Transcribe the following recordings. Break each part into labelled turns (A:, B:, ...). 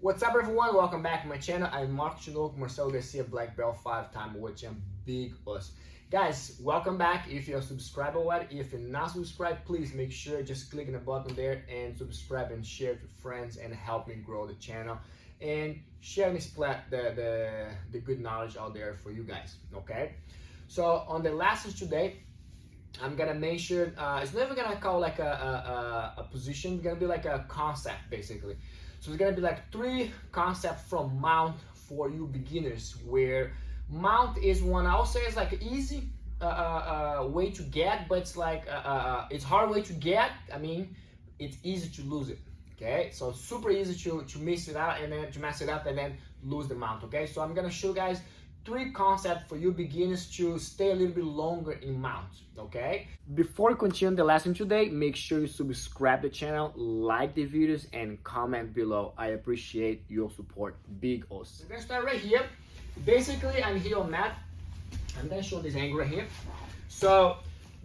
A: What's up, everyone? Welcome back to my channel. I'm Marcelo Garcia, black belt, 5-time world champ, big us. Guys, welcome back. If you're subscribed already, if you're not subscribed, please make sure just click on the button there and subscribe and share it with friends and help me grow the channel and share and spread the good knowledge out there for you guys. Okay, so on the lessons today, I'm gonna mention it's never gonna call like a position. It's gonna be like a concept basically. So it's gonna be like 3 concepts from mount for you beginners, where mount is one I'll say is like easy way to get, but it's like it's hard way to get. I mean, it's easy to lose it. Okay, so it's super easy to mess it up and then lose the mount. Okay, so I'm gonna show you guys 3 concepts for you beginners to stay a little bit longer in mount. Okay, before we continue the lesson today, make sure you subscribe the channel, like the videos, and comment below. I appreciate your support, big us. We're gonna start right here. Basically, I'm here on mat. I'm gonna show this angle right here. So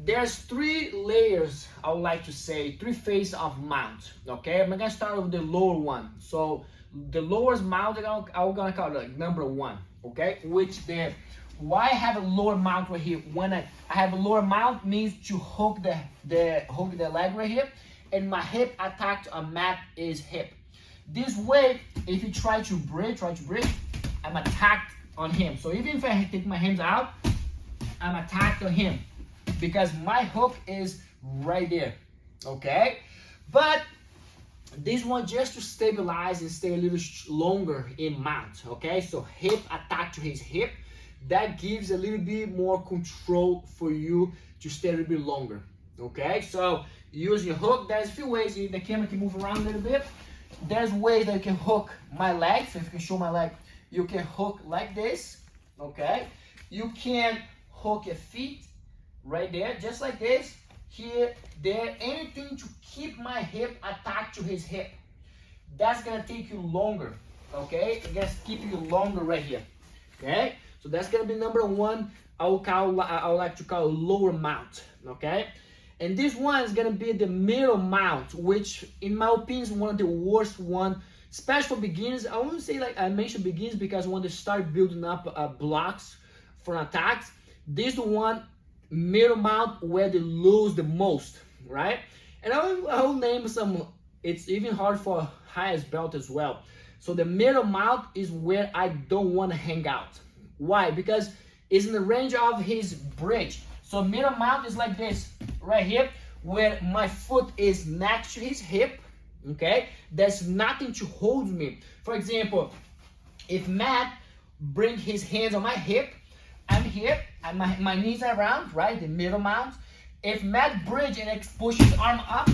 A: there's 3 layers, I would like to say, 3 phases of mount. Okay, I'm gonna start with the lower one. So the lowest mount, I'm gonna call it like number 1. Okay, which why I have a lower mount right here. When I have a lower mount means to hook the leg right here, and my hip attack to a mat is hip. This way, if you try to bridge, I'm attacked on him. So even if I take my hands out, I'm attacked on him because my hook is right there. Okay, but this one just to stabilize and stay a little longer in mount. Okay, so hip attack to his hip, that gives a little bit more control for you to stay a little bit longer. Okay, so use your hook. There's a few ways. The camera can move around a little bit. There's ways that you can hook my leg. So if you can show my leg, you can hook like this. Okay, you can hook your feet right there, just like this. Here, there, anything to keep my hip attached to his hip. That's gonna take you longer. Okay, it's gonna keep you longer right here. Okay, so that's gonna be number 1. I would like to call lower mount. Okay, and this one is gonna be the middle mount, which in my opinion is one of the worst one, especially for beginners. I wouldn't say like I mentioned beginners because when they start building up blocks for attacks, this is the one middle mount where they lose the most, right? And I'll name some. It's even hard for highest belt as well. So the middle mount is where I don't want to hang out. Why? Because it's in the range of his bridge. So middle mount is like this right here, where my foot is next to his hip. Okay, there's nothing to hold me. For example, if Matt bring his hands on my hip, I'm here, and my knees are around, right? The middle mount. If Matt bridge and push his arm up,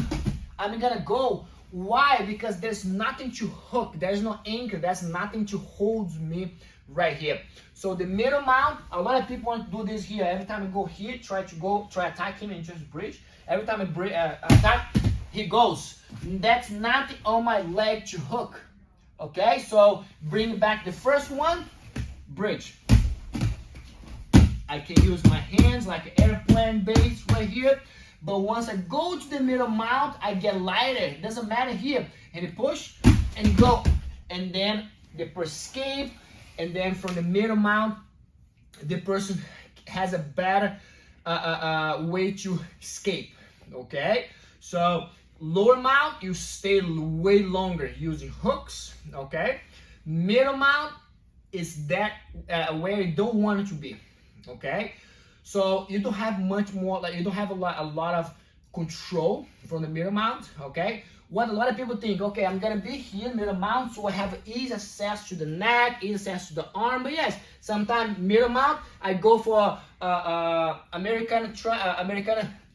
A: I'm gonna go. Why? Because there's nothing to hook. There's no anchor. There's nothing to hold me right here. So the middle mount, a lot of people want to do this here. Every time I go here, try attack him and just bridge. Every time I attack, he goes. That's not on my leg to hook. Okay, so bring back the first one, bridge. I can use my hands like an airplane base right here. But once I go to the middle mount, I get lighter. It doesn't matter here. And you push and go. And then the person escape. And then from the middle mount, the person has a better way to escape. Okay? So lower mount, you stay way longer using hooks. Okay? Middle mount is that where you don't want it to be. Okay, so you don't have much more, like you don't have a lot of control from the middle mount. Okay, what a lot of people think, okay, I'm gonna be here middle mount, so I have easy access to the neck, easy access to the arm. But yes, sometimes middle mount, I go for American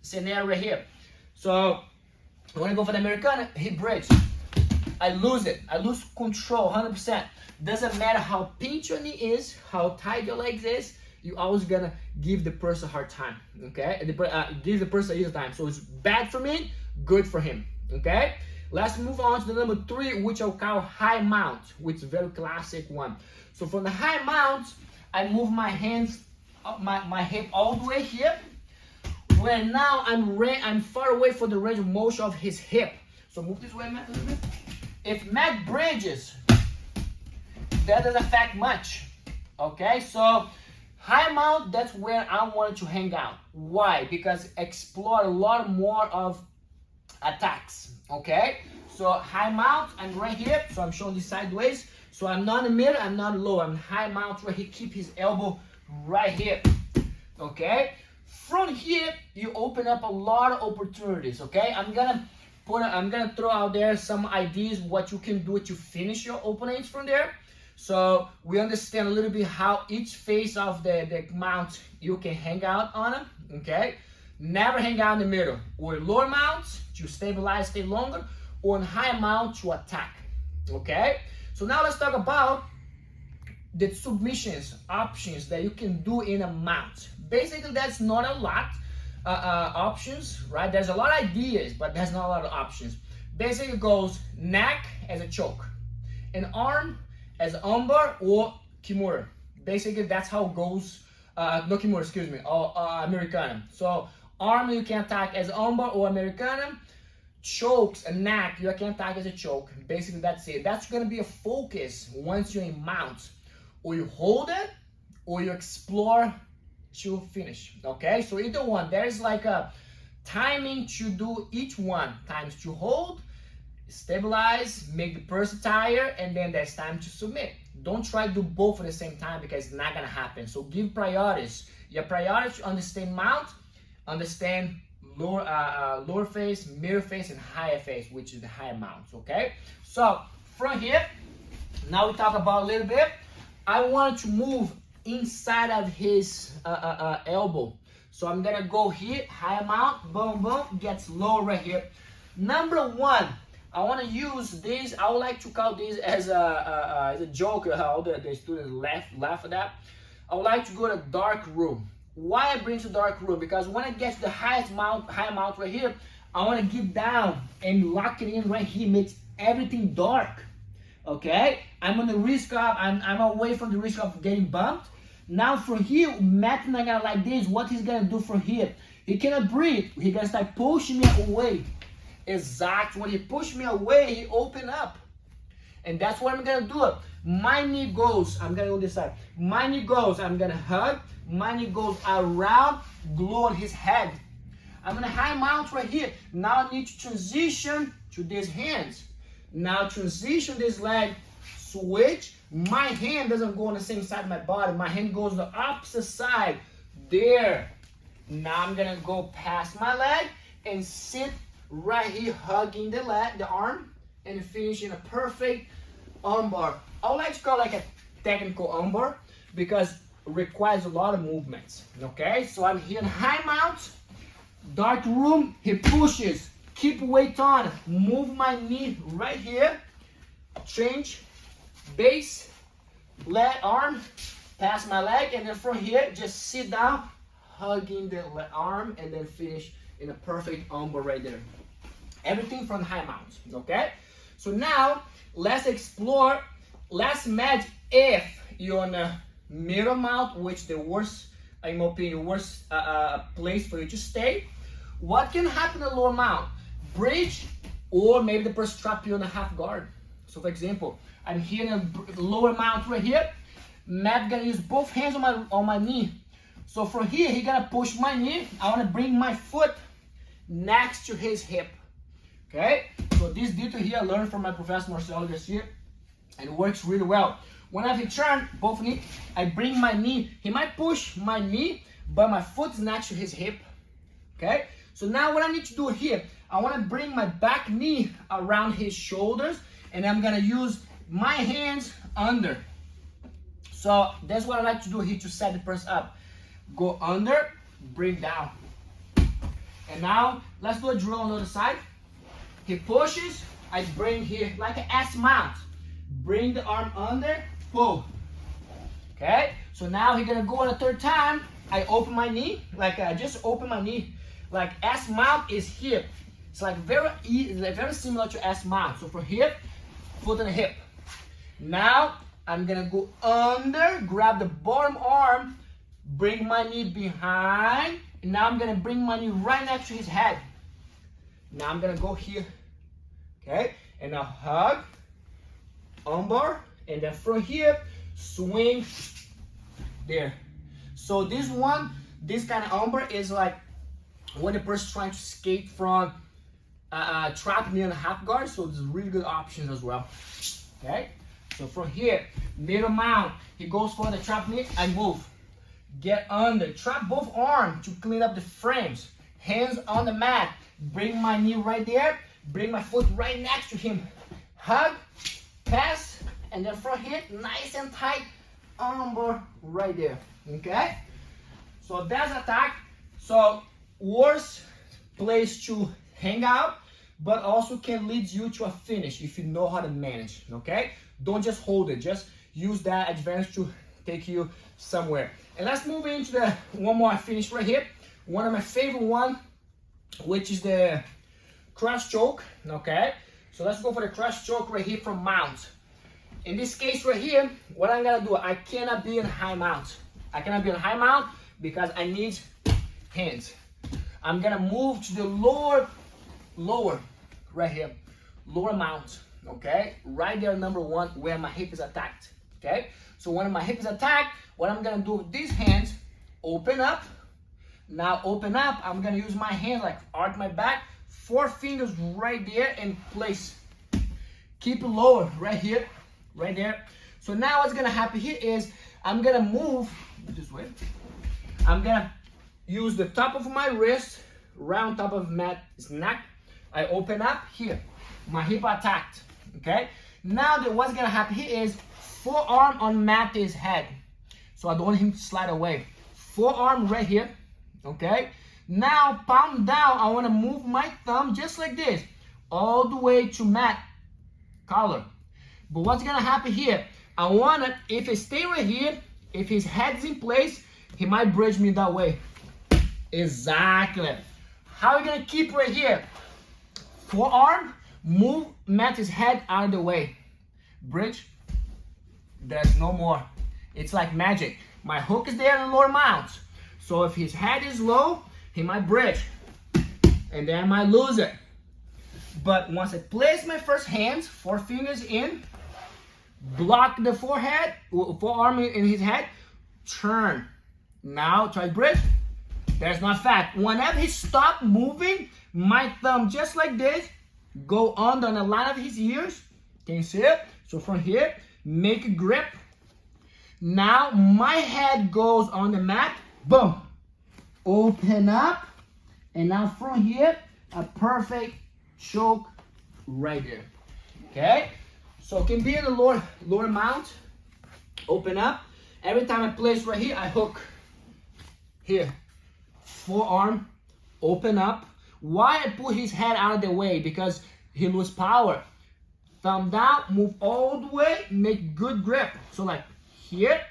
A: scenario right here. So when I go for the Americana, hip bridge, I lose it. I lose control 100%. Doesn't matter how pinch your knee is, how tight your legs is. You always gonna give the person a hard time, okay? Give the person easy time. So it's bad for me, good for him, okay? Let's move on to the number 3, which I'll call high mount, which is a very classic one. So from the high mount, I move my hands, my hip all the way here, where now I'm far away from the range of motion of his hip. So move this way, Matt, a little bit. If Matt bridges, that doesn't affect much. Okay, so high mount, that's where I wanted to hang out. Why? Because explore a lot more of attacks. Okay, so high mount, I'm right here, so I'm showing this sideways. So I'm not in the middle, I'm not low, I'm high mount right here, keep his elbow right here. Okay, from here you open up a lot of opportunities. Okay, I'm gonna throw out there some ideas what you can do to finish your opponents from there. So we understand a little bit how each face of the mount you can hang out on them. Okay, never hang out in the middle, or lower mounts to stabilize, stay longer, or on high mount to attack. Okay, so now let's talk about the submissions options that you can do in a mount. Basically, that's not a lot options, right? There's a lot of ideas, but there's not a lot of options. Basically, it goes neck as a choke, an arm as an armbar or kimura. Basically, that's how it goes. No kimura, excuse me, or Americanum. So arm you can attack as armbar or Americanum. Chokes and neck you can attack as a choke. Basically, that's it. That's gonna be a focus once you're in mount. Or you hold it, or you explore to finish. Okay, so either one. There's like a timing to do each one. Times to hold, stabilize, make the person tired, and then there's time to submit. Don't try to do both at the same time because it's not gonna happen. So give priorities. Your priority to understand mount, understand lower face, middle face, and higher face, which is the higher mounts. Okay, so from here, now we talk about a little bit. I want to move inside of his elbow. So I'm gonna go here, high mount, boom, boom, gets low right here. Number one, I want to use this. I would like to call this as a joke. How the students laugh at that. I would like to go to dark room. Why I bring to dark room? Because when I get to the high mount right here, I want to get down and lock it in right here. Makes everything dark. Okay, I'm on the risk of I'm away from the risk of getting bumped. Now from here, Matt and I got like this. What he's gonna do from here? He cannot breathe. He gonna start pushing me away. Exactly. When he pushed me away, he opened up, and that's what I'm gonna do. My knee goes. I'm gonna go this side. My knee goes. I'm gonna hug. My knee goes around, glue on his head. I'm gonna high mount right here. Now I need to transition to these hands. Now transition this leg, switch. My hand doesn't go on the same side of my body. My hand goes on the opposite side. There. Now I'm gonna go past my leg and sit right here, hugging the leg, the arm, and finish in a perfect armbar. I would like to call it like a technical armbar because it requires a lot of movements. Okay, so I'm here in high mount, dark room. He pushes. Keep weight on, move my knee right here, change, base, leg, arm, pass my leg, and then from here, just sit down, hugging the arm, and then finish in a perfect armbar right there. Everything from high mount, okay? So now, let's explore, let's match if you're on a middle mount, which the worst, in my opinion, worst place for you to stay. What can happen in lower mount? Bridge, or maybe the person trap you on a half guard. So for example, I'm here in a lower mount right here. Matt gonna use both hands on my knee. So from here, he gonna push my knee. I wanna bring my foot next to his hip. Okay? So this detail here I learned from my professor Marcelo Garcia, and it works really well. When I return both knee, I bring my knee. He might push my knee, but my foot is next to his hip. Okay? So now what I need to do here, I want to bring my back knee around his shoulders, and I'm going to use my hands under. So that's what I like to do here to set the person up. Go under, bring down. And now let's do a drill on the other side. He pushes, I bring here like an S mount. Bring the arm under, pull. Okay, so now he's going to go on a third time. I open my knee, like I just open my knee. Like S mount is here. It's like very easy, very similar to S mount. So from here, foot on the hip. Now I'm gonna go under, grab the bottom arm, bring my knee behind, and now I'm gonna bring my knee right next to his head. Now I'm gonna go here, okay? And now hug, armbar, and then from here, swing there. So this one, this kind of umber is like when the person's trying to escape from trap knee and half guard, so there's really good options as well. Okay, so from here, middle mount, he goes for the trap knee, I move. Get under, trap both arms to clean up the frames. Hands on the mat, bring my knee right there, bring my foot right next to him. Hug, pass, and then from here, nice and tight, umber right there, okay? So that's attack. So worst place to hang out, but also can lead you to a finish if you know how to manage, okay? Don't just hold it, just use that advantage to take you somewhere. And let's move into the one more finish right here. One of my favorite one, which is the cross choke, okay? So let's go for the cross choke right here from mount. In this case right here, what I'm gonna do, I cannot be in high mount. I cannot be in high mount because I need hands. I'm gonna move to the lower, right here, lower mount, okay? Right there, number one, where my hip is attacked, okay? So when my hip is attacked, what I'm gonna do with these hands, open up. Now open up, I'm gonna use my hands like arch my back, 4 fingers right there and place. Keep it lower, right here, right there. So now what's gonna happen here is, I'm gonna move this way. I'm gonna use the top of my wrist, round top of mat's neck. I open up here, my hip attacked, okay? Now what's gonna happen here is, forearm on Matthew's head. So I don't want him to slide away. Forearm right here, okay? Now palm down, I wanna move my thumb just like this, all the way to Matt's collar. But what's gonna happen here? I wanna, if I stay right here, if his head's in place, he might bridge me that way. Exactly. How are we gonna keep right here? Forearm, move Matthew's head out of the way. Bridge. There's no more. It's like magic. My hook is there in the lower mount. So if his head is low, he might bridge. And then I might lose it. But once I place my first hands, 4 fingers in, block the forearm in his head, turn. Now try bridge. There's my fact. Whenever he stops moving, my thumb just like this, go under on the line of his ears. Can you see it? So from here, make a grip. Now my head goes on the mat, boom, open up, and now from here, a perfect choke right there, okay? So it can be in the lower mount, open up. Every time I place right here, I hook here, forearm, open up. Why I put his head out of the way? Because he loses power. Thumb down, move all the way, make good grip. So like here,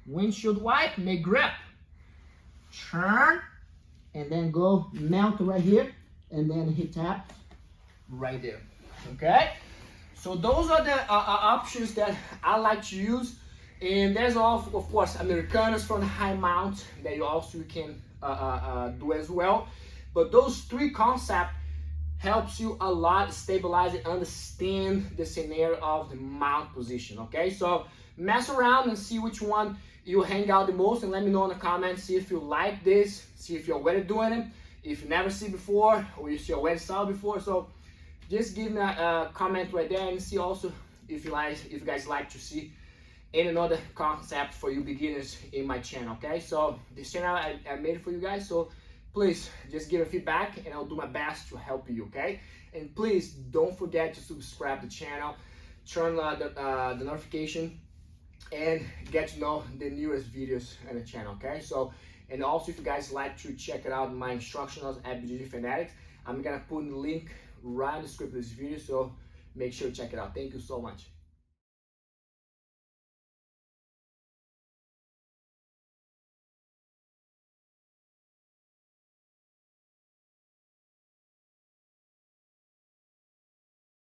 A: windshield wipe, make grip. Turn, and then go mount right here, and then he taps right there, okay? So those are the options that I like to use. And there's also, of course, Americanas from the high mount that you also can do as well. But those 3 concepts helps you a lot stabilize and understand the scenario of the mount position, okay? So mess around and see which one you hang out the most, and let me know in the comments, see if you like this, see if you're already doing it, if you never see before, or if you already saw before. So just give me a comment right there, and see also if you guys like to see any other concept for you beginners in my channel, okay? So this channel I made it for you guys, so please just give a feedback and I'll do my best to help you, okay? And please don't forget to subscribe to the channel, turn the notification, and get to know the newest videos on the channel, okay? So, and also if you guys like to check it out, my instructionals at BJJFANATICS, I'm gonna put the link right in the description of this video, so make sure to check it out. Thank you so much.